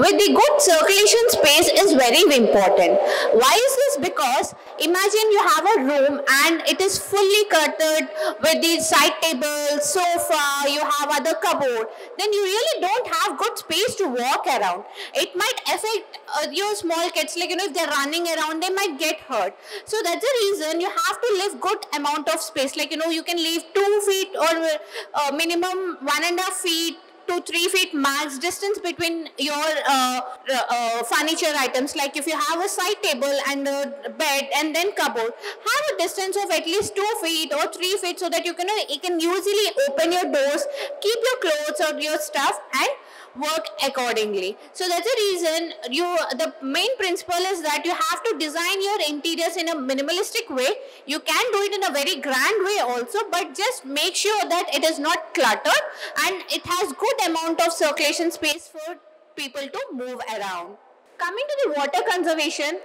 With the good circulation space is very important. Why is this? Because imagine you have a room and it is fully curtained with the side table, sofa, you have other cupboard, then you really don't have good space to walk around. It might affect your small kids, like if they're running around, they might get hurt. So that's the reason you have to leave good amount of space, like you can leave 2 feet or minimum 1.5 feet to 3 feet max distance between your furniture items. Like if you have a side table and a bed and then cupboard, have a distance of at least 2 feet or 3 feet so that you can easily open your doors, keep your clothes or your stuff and work accordingly. So that's the reason the main principle is that you have to design your interiors in a minimalistic way. You can do it in a very grand way also, but just make sure that it is not cluttered and it has good amount of circulation space for people to move around. Coming to the water conservation,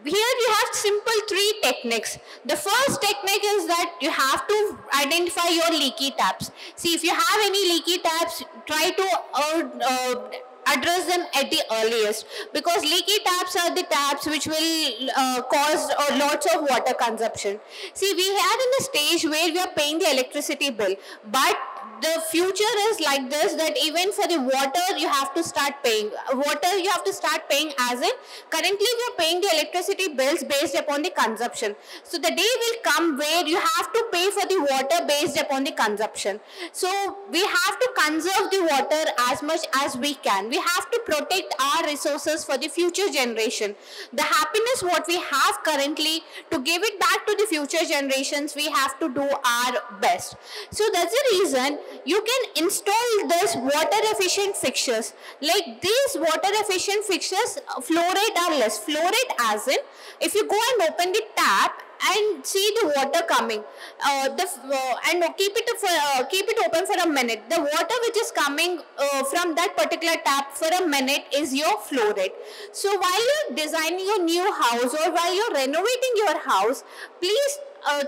here you have simple 3 techniques. The first technique is that you have to identify your leaky taps. See, if you have any leaky taps, try to address them at the earliest, because leaky taps are the taps which will cause lots of water consumption. See, we are in a stage where we are paying the electricity bill, but the future is like this, that even for the water you have to start paying. Water you have to start paying, as in currently we are paying the electricity bills based upon the consumption. So the day will come where you have to pay for the water based upon the consumption. So we have to conserve the water as much as we can. We have to protect our resources for the future generation. The happiness what we have currently, to give it back to the future generations, we have to do our best. So that's the reason you can install this water efficient fixtures. Like these water efficient fixtures, fluoride are less. Fluoride as in, if you go and open the tap and see the water coming, and keep it open for a minute, the water which is coming from that particular tap for a minute is your fluoride. So while you're designing your new house or while you're renovating your house, please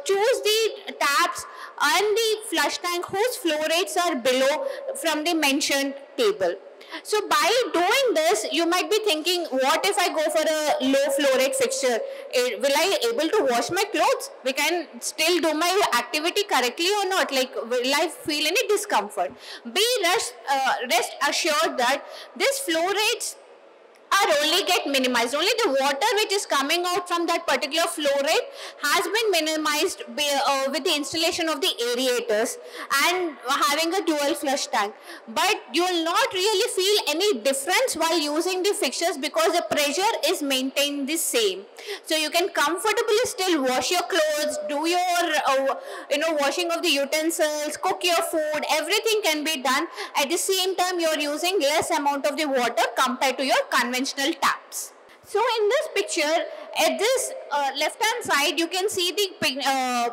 choose the taps and the flush tank whose fluorides are below from the mentioned table. So by doing this, you might be thinking, what if I go for a low fluoride fixture? Will I able to wash my clothes? We can still do my activity correctly or not? Like, will I feel any discomfort? Be rest assured that these fluorides are only get minimized. Only the water which is coming out from that particular fluoride has been minimized with the installation of the aerators and having a dual flush tank. But you will not really feel any difference while using the fixtures, because the pressure is maintained the same. So you can comfortably still wash your clothes, do your washing of the utensils, cook your food. Everything can be done. At the same time, you are using less amount of the water compared to your conventional taps. So in this picture, at this left hand side, you can see the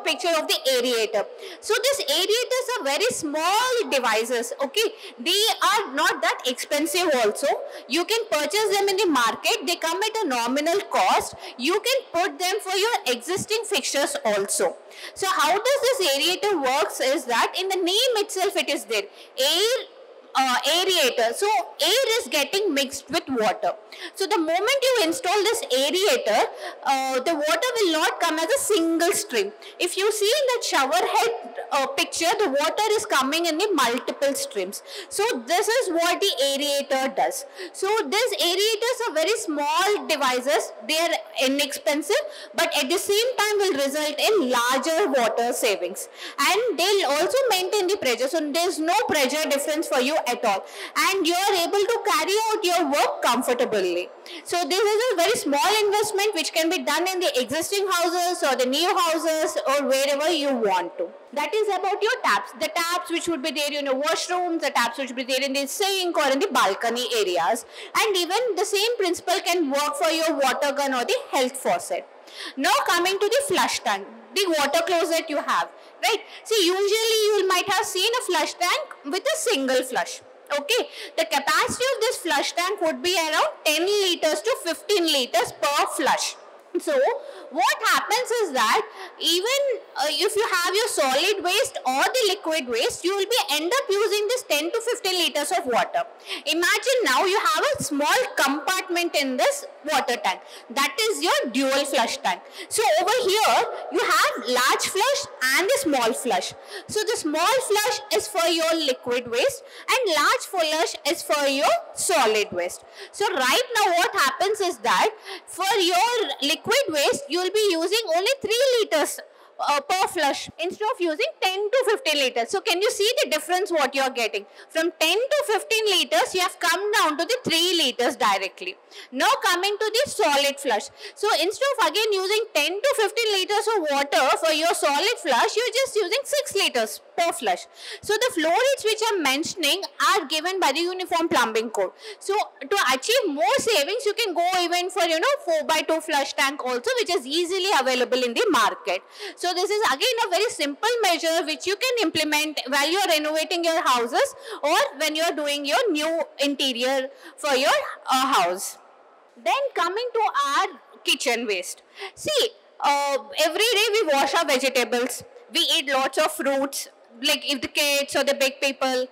picture of the aerator. So these aerators are very small devices, okay. They are not that expensive also. You can purchase them in the market. They come at a nominal cost. You can put them for your existing fixtures also. So how does this aerator works is that in the name itself it is there, aerator. So air is getting mixed with water. So the moment you install this aerator, the water will not come as a single stream. If you see in the shower head picture, the water is coming in the multiple streams. So this is what the aerator does. So these aerators are very small devices. They are inexpensive, but at the same time will result in larger water savings, and they'll also maintain the pressure. So there's no pressure difference for you at all, and you are able to carry out your work comfortably. So this is a very small investment which can be done in the existing houses or the new houses or wherever you want to. That is about your taps. The taps which would be there in your washrooms, the taps which would be there in the sink or in the balcony areas, and even the same principle can work for your water gun or the health faucet. Now coming to the flush tank, the water closet you have. right? See, usually you might have seen a flush tank with a single flush. Okay, the capacity of this flush tank would be around 10 liters to 15 liters per flush. So what happens is that even if you have your solid waste or the liquid waste, you will be end up using this 10 to 15 liters of water. Imagine now you have a small compartment in this water tank. That is your dual flush tank. So over here you have large flush and the small flush. So the small flush is for your liquid waste and large flush is for your solid waste. So right now what happens is that for your liquid waste, you will be using only 3 liters per flush instead of using 10 to 15 liters. So can you see the difference what you are getting? From 10 to 15 liters, you have come down to the 3 liters directly. Now coming to the solid flush. So instead of again using 10 to 15 liters of water for your solid flush, you are just using 6 liters per flush. So the flow rates which I am mentioning are given by the Uniform Plumbing Code. So to achieve more savings, you can go even for 4x2 flush tank also, which is easily available in the market. So this is again a very simple measure which you can implement while you are renovating your houses or when you are doing your new interior for your house. Then coming to our kitchen waste. See, every day we wash our vegetables, we eat lots of fruits, like if the kids or the big people,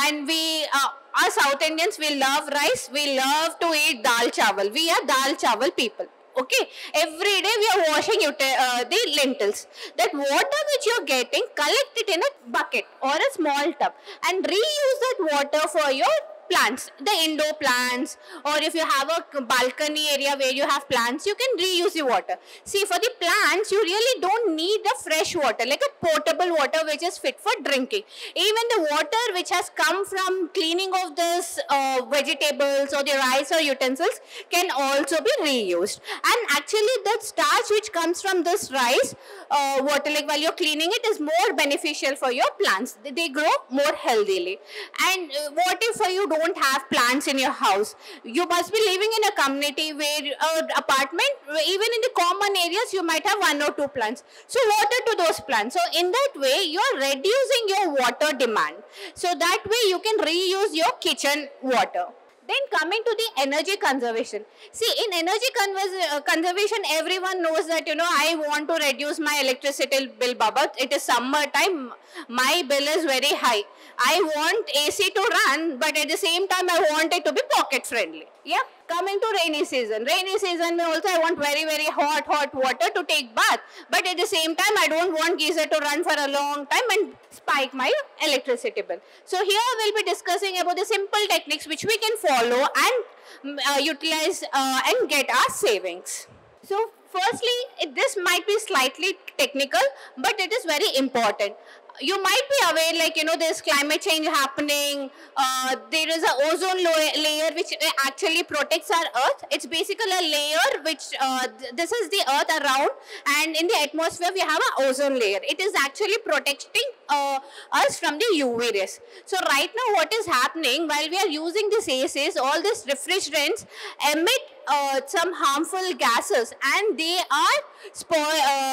and we our South Indians, we love rice, we love to eat dal chawal. We are dal chawal people. Okay, every day we are washing the lentils. That water which you are getting, collect it in a bucket or a small tub and reuse that water for your plants, the indoor plants, or if you have a balcony area where you have plants, you can reuse the water. See, for the plants, you really don't need the fresh water, like a potable water which is fit for drinking. Even the water which has come from cleaning of this vegetables or the rice or utensils can also be reused. And actually that starch which comes from this rice water, like while you're cleaning it, is more beneficial for your plants. They grow more healthily. And what if you don't have plants in your house? You must be living in a community where apartment, even in the common areas, you might have 1 or 2 plants. So water to those plants. So in that way, you are reducing your water demand. So that way you can reuse your kitchen water. Then coming to the energy conservation. See, in energy conservation, everyone knows that, I want to reduce my electricity bill, Baba. It is summer time. My bill is very high. I want AC to run, but at the same time, I want it to be pocket friendly. Yeah. Coming to rainy season. Rainy season, also I want very, very hot water to take bath. But at the same time, I don't want geyser to run for a long time and spike my electricity bill. So here we'll be discussing about the simple techniques which we can follow and utilize and get our savings. So firstly, this might be slightly technical, but it is very important. You might be aware, like, there's climate change happening. There is an ozone layer which actually protects our earth. It's basically a layer which, this is the earth around, and in the atmosphere we have an ozone layer. It is actually protecting us from the UV rays. So right now what is happening, while we are using these ACs, all these refrigerants emit some harmful gases, and they are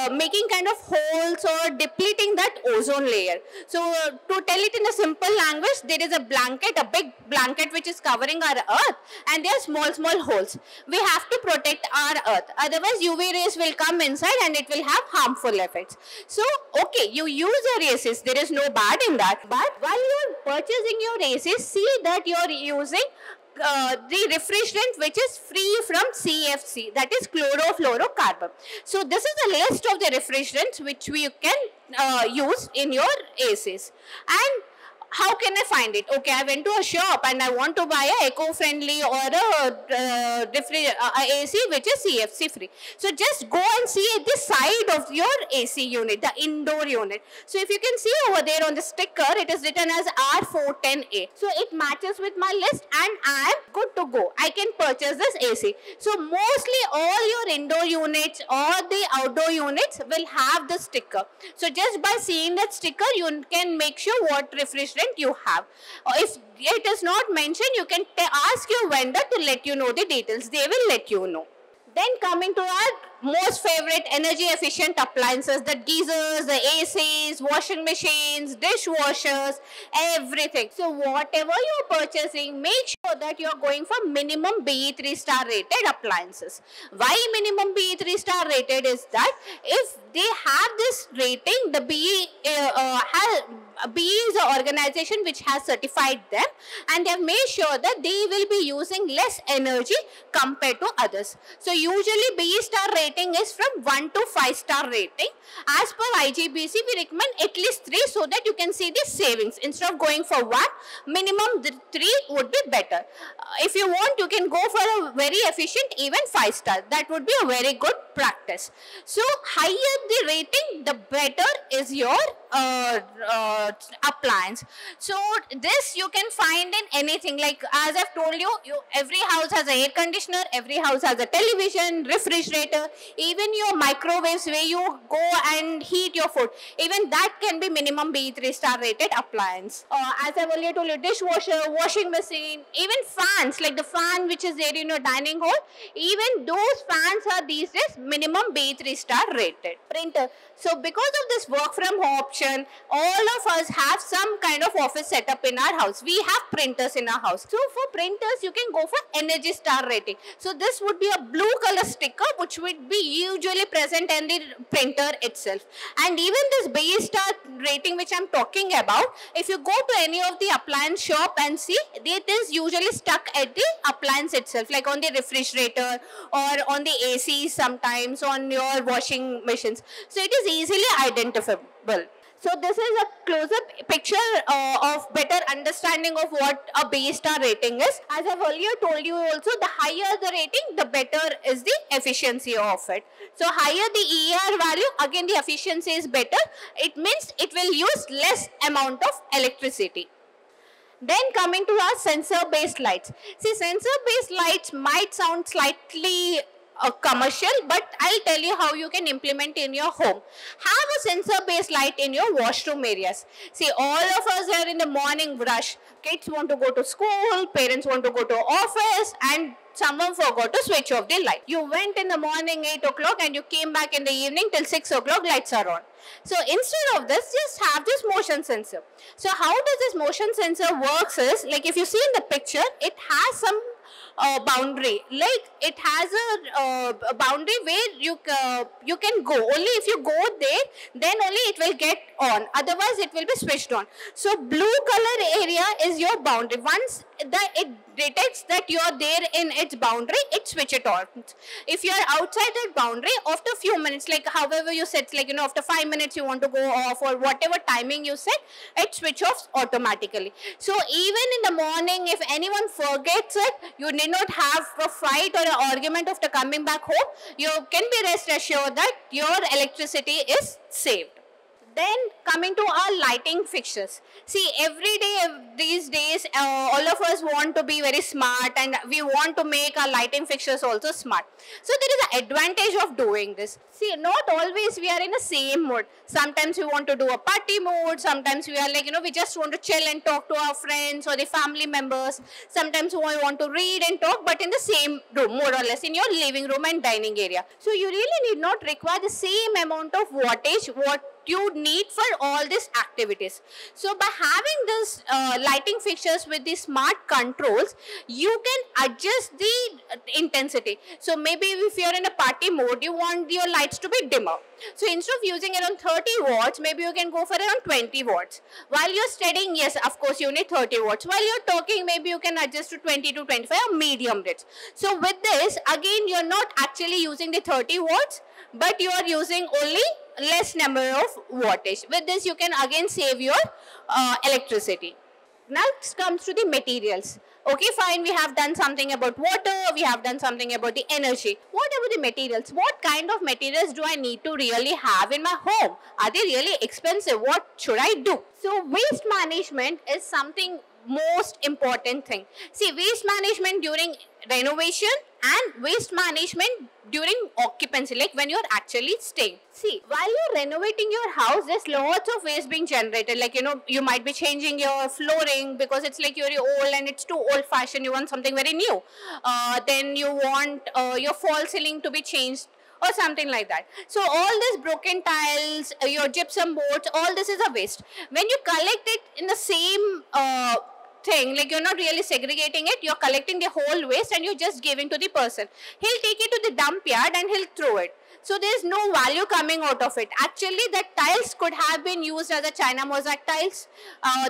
making kind of holes or depleting that ozone layer. So to tell it in a simple language, there is a blanket, a big blanket which is covering our earth, and there are small holes. We have to protect our earth, otherwise UV rays will come inside and it will have harmful effects. So okay, you use your ACs, there is no bad in that, but while you are purchasing your ACs, see that you are using the refrigerant which is free from CFC, that is chlorofluorocarbon. So this is a list of the refrigerants which we can use in your ACs. And how can I find it? Okay, I went to a shop and I want to buy a eco-friendly or a AC which is CFC free. So just go and see the side of your AC unit, the indoor unit. So if you can see over there on the sticker, it is written as R410A. So it matches with my list and I am good to go. I can purchase this AC. So mostly all your indoor units or the outdoor units will have the sticker. So just by seeing that sticker, you can make sure what refrigerant you have. If it is not mentioned, you can ask your vendor to let you know the details. They will let you know. Then coming to our most favorite energy efficient appliances, the geysers, the ACs, washing machines, dishwashers, everything. So whatever you're purchasing, make sure that you're going for minimum BE 3-star rated appliances. Why minimum BE 3-star rated is that if they have this rating, the BE is an organization which has certified them, and they have made sure that they will be using less energy compared to others. So usually BE star rating is from 1 to 5-star rating. As per IGBC, we recommend at least 3 so that you can see the savings. Instead of going for 1, minimum 3 would be better. If you want, you can go for a very efficient even 5-star. That would be a very good practice. So higher the rating, the better is your appliance. So this you can find in anything, like as I've told you, every house has an air conditioner, every house has a television, refrigerator, even your microwaves where you go and heat your food, even that can be minimum BE 3-star rated appliance. As I've earlier told you, dishwasher, washing machine, even fans, like the fan which is there in your dining hall, even those fans are these days minimum BE 3-star rated. Printer. So because of this work from home option, all of us have some kind of office setup in our house. We have printers in our house. So for printers, you can go for Energy Star rating. So this would be a blue color sticker which would be usually present in the printer itself. And even this BE Star rating which I'm talking about, if you go to any of the appliance shop and see, it is usually stuck at the appliance itself, like on the refrigerator or on the AC, sometimes on your washing machines. So it is easily identifiable. So this is a close-up picture of better understanding of what a BE star rating is. As I've earlier told you also, the higher the rating, the better is the efficiency of it. So higher the ER value, again the efficiency is better. It means it will use less amount of electricity. Then coming to our sensor-based lights. See, sensor-based lights might sound slightly commercial, but I'll tell you how you can implement in your home. Have a sensor-based light in your washroom areas. See, all of us are in the morning rush. Kids want to go to school, parents want to go to office, and someone forgot to switch off the light. You went in the morning 8 o'clock and you came back in the evening till 6 o'clock, lights are on. So instead of this, just have this motion sensor. So how does this motion sensor works is, like if you see in the picture, it has some boundary, like it has a boundary where you can go. Only if you go there, then only it will get on, otherwise it will be switched on. So blue color area is your boundary. Once it detects that you are there in its boundary, it switch it on. If you are outside that boundary, after a few minutes, like however you set, like after 5 minutes you want to go off, or whatever timing you set, it switch off automatically. So even in the morning, if anyone forgets it, you need not have a fight or an argument after coming back home. You can be rest assured that your electricity is saved. Then coming to our lighting fixtures. See, every day these days, all of us want to be very smart, and we want to make our lighting fixtures also smart. So there is an advantage of doing this. See, not always we are in the same mood. Sometimes we want to do a party mood. Sometimes we are like, we just want to chill and talk to our friends or the family members. Sometimes we want to read and talk, but in the same room, more or less, in your living room and dining area. So you really need not require the same amount of wattage what you need for all these activities. So by having this lighting fixtures with the smart controls, you can adjust the intensity. So maybe if you are in a party mode, you want your lights to be dimmer. So instead of using around 30 watts, maybe you can go for around 20 watts. While you're studying, yes, of course you need 30 watts. While you're talking, maybe you can adjust to 20 to 25 or medium rates. So with this, again, you're not actually using the 30 watts, but you are using only less number of wattage. With this, you can again save your electricity. Next comes to the materials. Okay, fine, we have done something about water, we have done something about the energy. What about the materials? What kind of materials do I need to really have in my home? Are they really expensive? What should I do? So waste management is something most important thing. See, waste management during renovation and waste management during occupancy, like when you're actually staying. See, while you're renovating your house, there's lots of waste being generated. Like, you might be changing your flooring because it's like you're old and it's too old fashioned. You want something very new. Then you want your fall ceiling to be changed or something like that. So all these broken tiles, your gypsum boards, all this is a waste. When you collect it in the same thing, like you're not really segregating it, you're collecting the whole waste and you're just giving to the person. He'll take it to the dump yard and he'll throw it. So there's no value coming out of it. Actually, the tiles could have been used as a China mosaic tiles.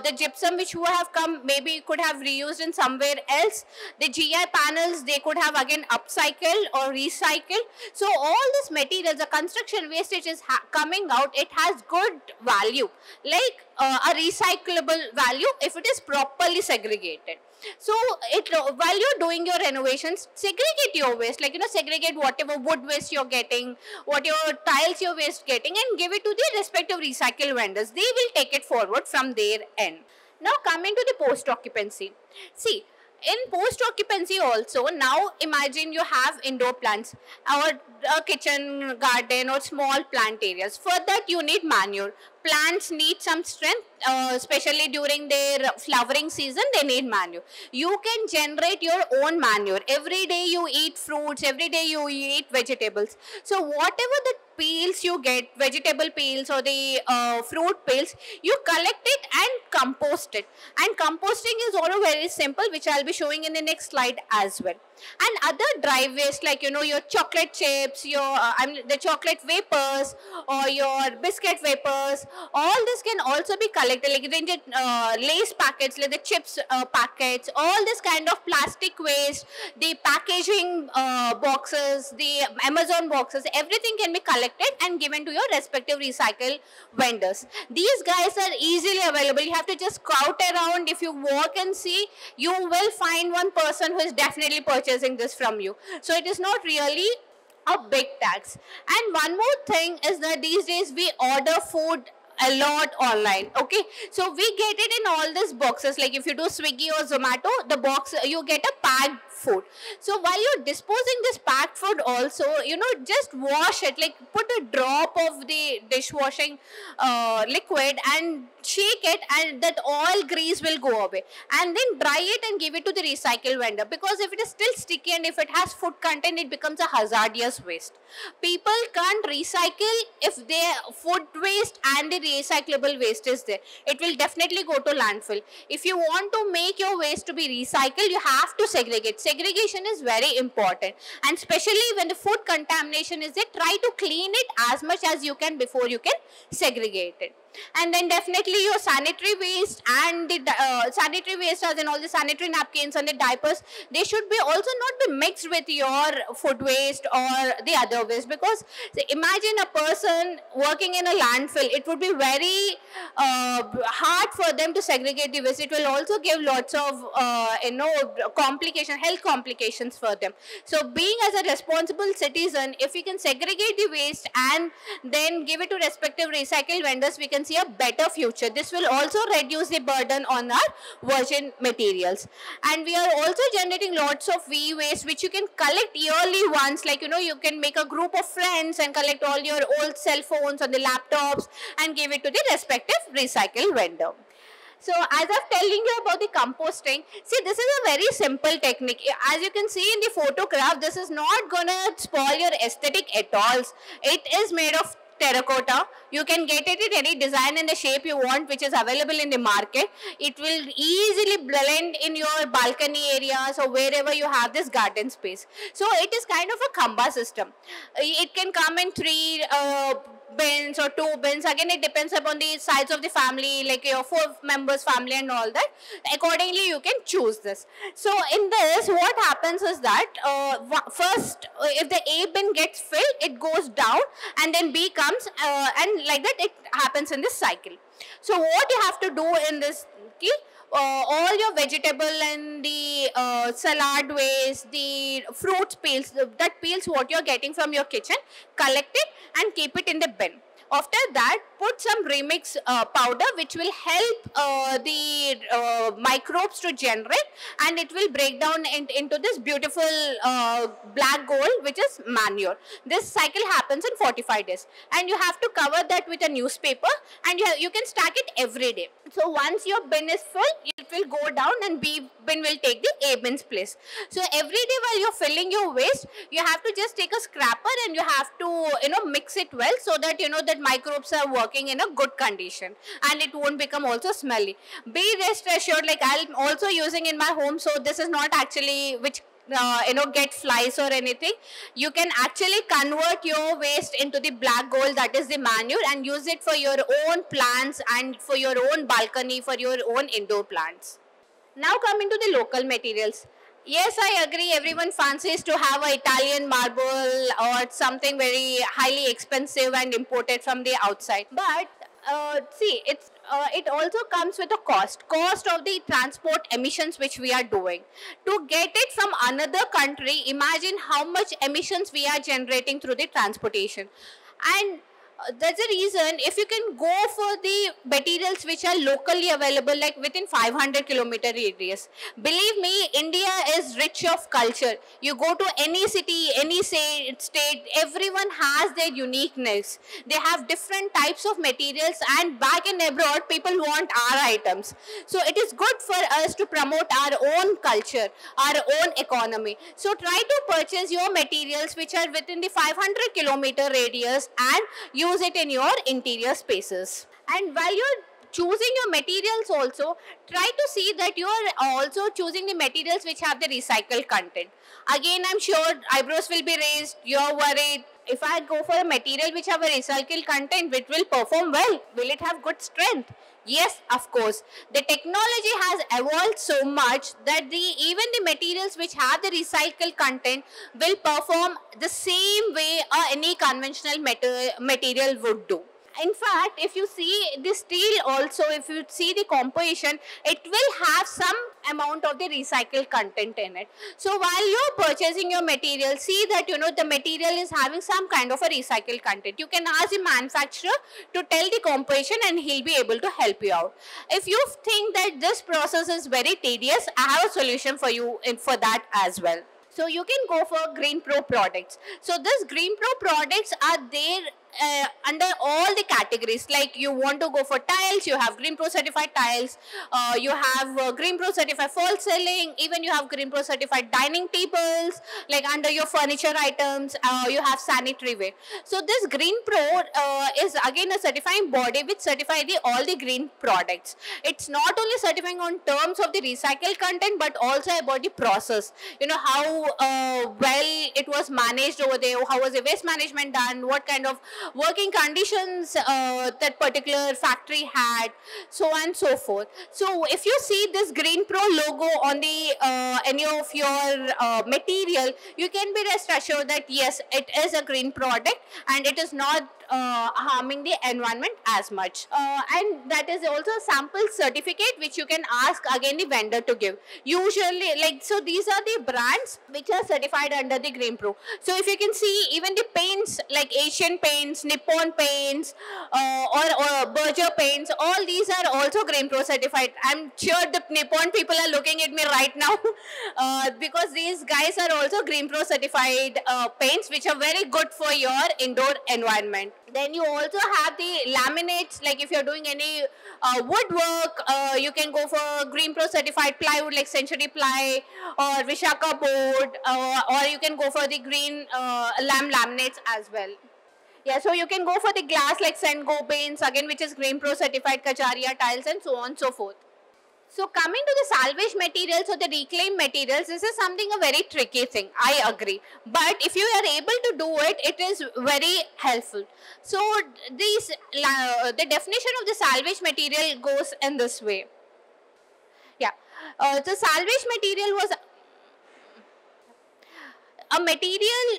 The gypsum which would have come maybe could have reused in somewhere else. The GI panels, they could have again upcycled or recycled. So all this materials, the construction waste which is coming out, it has good value, like a recyclable value if it is properly segregated. So while you're doing your renovations, segregate your waste, like segregate whatever wood waste you're getting, what your tiles your waste getting, and give it to the respective recycle vendors. They will take it forward from their end. Now coming to the post occupancy. See, in post occupancy also, now imagine you have indoor plants or a kitchen garden or small plant areas. For that you need manure. Plants need some strength, especially during their flowering season, they need manure. You can generate your own manure. Every day you eat fruits, every day you eat vegetables. So whatever the peels you get, vegetable peels or the fruit peels, you collect it and compost it. And composting is also very simple, which I'll be showing in the next slide as well. And other dry waste, like your chocolate chips, your the chocolate vapors or your biscuit vapors, all this can also be collected, like the lace packets, like the chips packets, all this kind of plastic waste, the packaging boxes, the Amazon boxes, everything can be collected and given to your respective recycle vendors. These guys are easily available. You have to just scout around. If you walk and see, you will find one person who is definitely purchasing this from you. So it is not really a big tax. And one more thing is that these days we order food a lot online. Okay, so we get it in all these boxes. Like if you do Swiggy or Zomato, the box you get a packed food. So while you're disposing this packed food also, just wash it, like put a drop of the dishwashing liquid and shake it, and that oil grease will go away, and then dry it and give it to the recycle vendor, because if it is still sticky and if it has food content, it becomes a hazardous waste. People can't recycle if their food waste and the recyclable waste is there. It will definitely go to landfill. If you want to make your waste to be recycled, you have to segregate. Segregation is very important, and especially when the food contamination is there, try to clean it as much as you can before you can segregate it. And then definitely your sanitary waste and the sanitary waste, as in all the sanitary napkins and the diapers, they should be also not be mixed with your food waste or the other waste, because imagine a person working in a landfill, it would be very hard for them to segregate the waste. It will also give lots of health complications for them. So being as a responsible citizen, if we can segregate the waste and then give it to respective recycle vendors, we can see a better future. This will also reduce the burden on our virgin materials. And we are also generating lots of e-waste which you can collect yearly once, like you can make a group of friends and collect all your old cell phones or the laptops and give it to the respective recycle vendor. So as I'm telling you about the composting, see, this is a very simple technique. As you can see in the photograph, this is not gonna spoil your aesthetic at all. It is made of terracotta. You can get it in any design and the shape you want, which is available in the market. It will easily blend in your balcony areas or wherever you have this garden space. So it is kind of a Khamba system. It can come in 3 bins or 2 bins. Again, it depends upon the size of the family, like your 4 members family and all that. Accordingly, you can choose this. So in this, what happens is that first, if the A bin gets filled, it goes down, and then B comes, and like that it happens in this cycle. So what you have to do in this key, all your vegetable and the salad waste, the fruit peels, that peels what you're getting from your kitchen, collect it and keep it in the bin. After that, put some remix powder which will help the microbes to generate, and it will break down into this beautiful black gold, which is manure. This cycle happens in 45 days, and you have to cover that with a newspaper, and you can stack it every day. So once your bin is full, it will go down and B bin will take the A bin's place. So every day while you're filling your waste, you have to just take a scraper and you have to mix it well, so that that microbes are working in a good condition and it won't become also smelly. Be rest assured, like I'm also using in my home, so this is not actually which get flies or anything. You can actually convert your waste into the black gold, that is the manure, and use it for your own plants and for your own balcony, for your own indoor plants. Now coming to the local materials. Yes, I agree, everyone fancies to have a Italian marble or something very highly expensive and imported from the outside. But see, it also comes with a cost of the transport emissions which we are doing. To get it from another country, imagine how much emissions we are generating through the transportation. And that's the reason, if you can go for the materials which are locally available, like within 500-kilometer radius, believe me, India is rich of culture. You go to any city, any state, everyone has their uniqueness. They have different types of materials, and back in abroad, people want our items. So it is good for us to promote our own culture, our own economy. So try to purchase your materials which are within the 500-kilometer radius and use it in your interior spaces. And while you're choosing your materials also, try to see that you are also choosing the materials which have the recycled content. Again, I'm sure eyebrows will be raised, you're worried, if I go for a material which have a recycled content, it will perform well. Will it have good strength? Yes, of course. The technology has evolved so much that even the materials which have the recycled content will perform the same way any conventional material would do. In fact, if you see the steel also, if you see the composition, it will have some amount of the recycled content in it. So while you're purchasing your material, see that the material is having some kind of a recycled content. You can ask the manufacturer to tell the composition and he'll be able to help you out. If you think that this process is very tedious, I have a solution for you for that as well. So you can go for Green Pro products. So this Green Pro products are there under all the categories. Like you want to go for tiles, you have Green Pro certified tiles, you have Green Pro certified false ceiling, even you have Green Pro certified dining tables, like under your furniture items, you have sanitary ware. So this Green Pro is again a certifying body which certifies all the green products. It's not only certifying on terms of the recycled content, but also about the process. How well it was managed over there, how was the waste management done, what kind of working conditions that particular factory had, so on and so forth. So if you see this Green Pro logo on the any of your material, you can be rest assured that yes, it is a green product and it is not harming the environment as much. And that is also a sample certificate which you can ask again the vendor to give. Usually, so these are the brands which are certified under the Green Pro. So if you can see, even the paints like Asian paints, Nippon paints, or Berger paints, all these are also Green Pro certified. I'm sure the Nippon people are looking at me right now because these guys are also Green Pro certified paints which are very good for your indoor environment. Then you also have the laminates, like if you're doing any woodwork, you can go for Green Pro certified plywood like Century Ply or Vishaka board, or you can go for the green laminates as well. Yeah, so you can go for the glass like Sengo paints, again which is Green Pro certified Kacharia tiles and so on and so forth. So coming to the salvage materials or the reclaimed materials, this is something a very tricky thing, I agree. But if you are able to do it, it is very helpful. So the definition of the salvage material goes in this way. Yeah, the salvage material was a material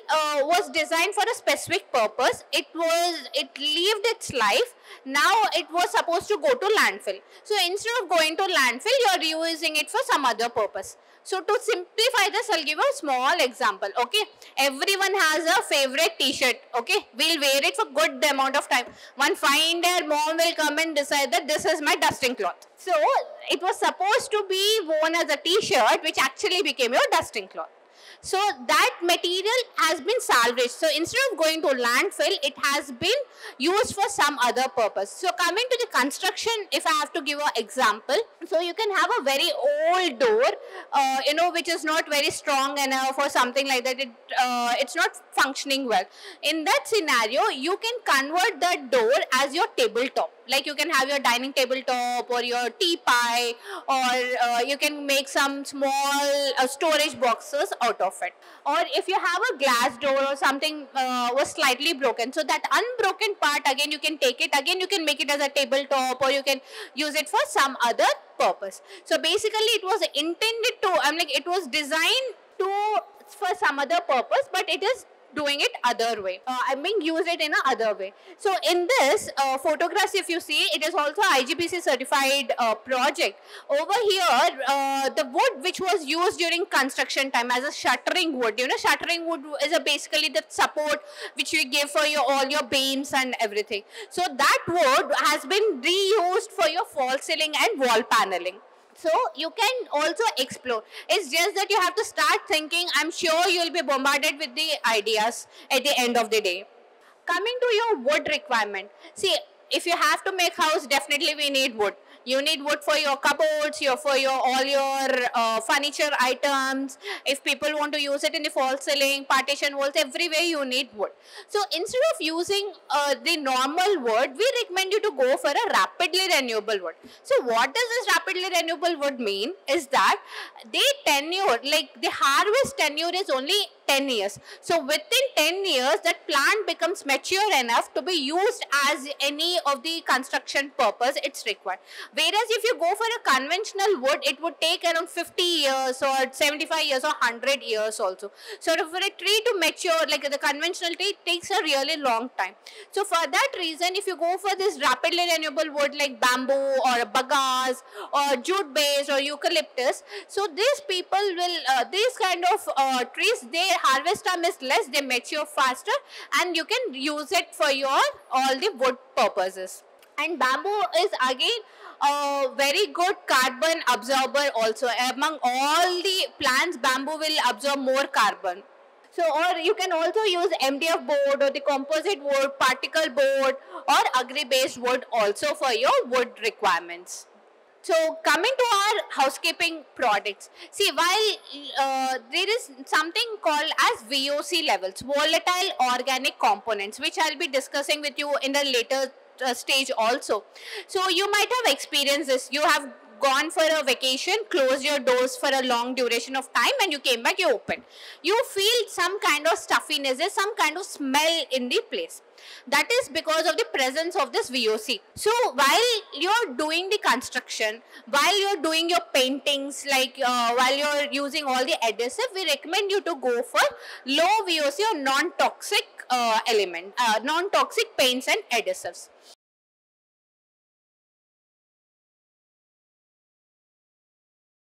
was designed for a specific purpose. It lived its life. Now it was supposed to go to landfill. So instead of going to landfill, you are reusing it for some other purpose. So to simplify this, I'll give a small example. Okay, everyone has a favorite t-shirt. Okay, we'll wear it for good amount of time. One fine day, mom will come and decide that this is my dusting cloth. So it was supposed to be worn as a t-shirt, which actually became your dusting cloth. So that material has been salvaged. So instead of going to landfill, it has been used for some other purpose. So coming to the construction, if I have to give an example, so you can have a very old door, which is not very strong enough or something like that. It's not functioning well. In that scenario, you can convert that door as your tabletop. Like you can have your dining tabletop or your teapot, or you can make some small storage boxes out of it. Or if you have a glass door or something was slightly broken, so that unbroken part, again you can take it, again you can make it as a tabletop, or you can use it for some other purpose. So basically it was intended to, it was designed for some other purpose, but it is doing it other way. Use it in a other way. So in this photographs, if you see, it is also IGBC certified project. Over here, the wood which was used during construction time as a shuttering wood. Shuttering wood is basically the support which you give for all your beams and everything. So that wood has been reused for your false ceiling and wall paneling. So you can also explore. It's just that you have to start thinking. I'm sure you'll be bombarded with the ideas at the end of the day. Coming to your wood requirement. See, if you have to make house, definitely we need wood. You need wood for your cupboards, for all your furniture items. If people want to use it in the false ceiling, partition walls, everywhere you need wood. So instead of using the normal wood, we recommend you to go for a rapidly renewable wood. So what does this rapidly renewable wood mean? Is that the tenure, like the harvest tenure is only 10 years. So within 10 years, that plant becomes mature enough to be used as any of the construction purpose it's required. Whereas if you go for a conventional wood, it would take around 50 years or 75 years or 100 years also. So for a tree to mature, like the conventional tree, it takes a really long time. So for that reason, if you go for this rapidly renewable wood like bamboo or bagasse or jute base or eucalyptus, so these people will, these kind of trees, their harvest time is less, they mature faster, and you can use it for your all the wood purposes. And bamboo is again a very good carbon absorber also. Among all the plants, bamboo will absorb more carbon. So, or you can also use MDF board or the composite wood, particle board or agri-based wood also for your wood requirements. So coming to our housekeeping products, see, while there is something called as VOC levels, volatile organic components, which I'll be discussing with you in the later stage also. So you might have experienced this. You have gone for a vacation, closed your doors for a long duration of time, and you came back, you opened. You feel some kind of stuffiness, there's some kind of smell in the place. That is because of the presence of this VOC. So while you're doing the construction, while you're doing your paintings, like while you're using all the adhesive, we recommend you to go for low VOC or non-toxic non-toxic paints and adhesives.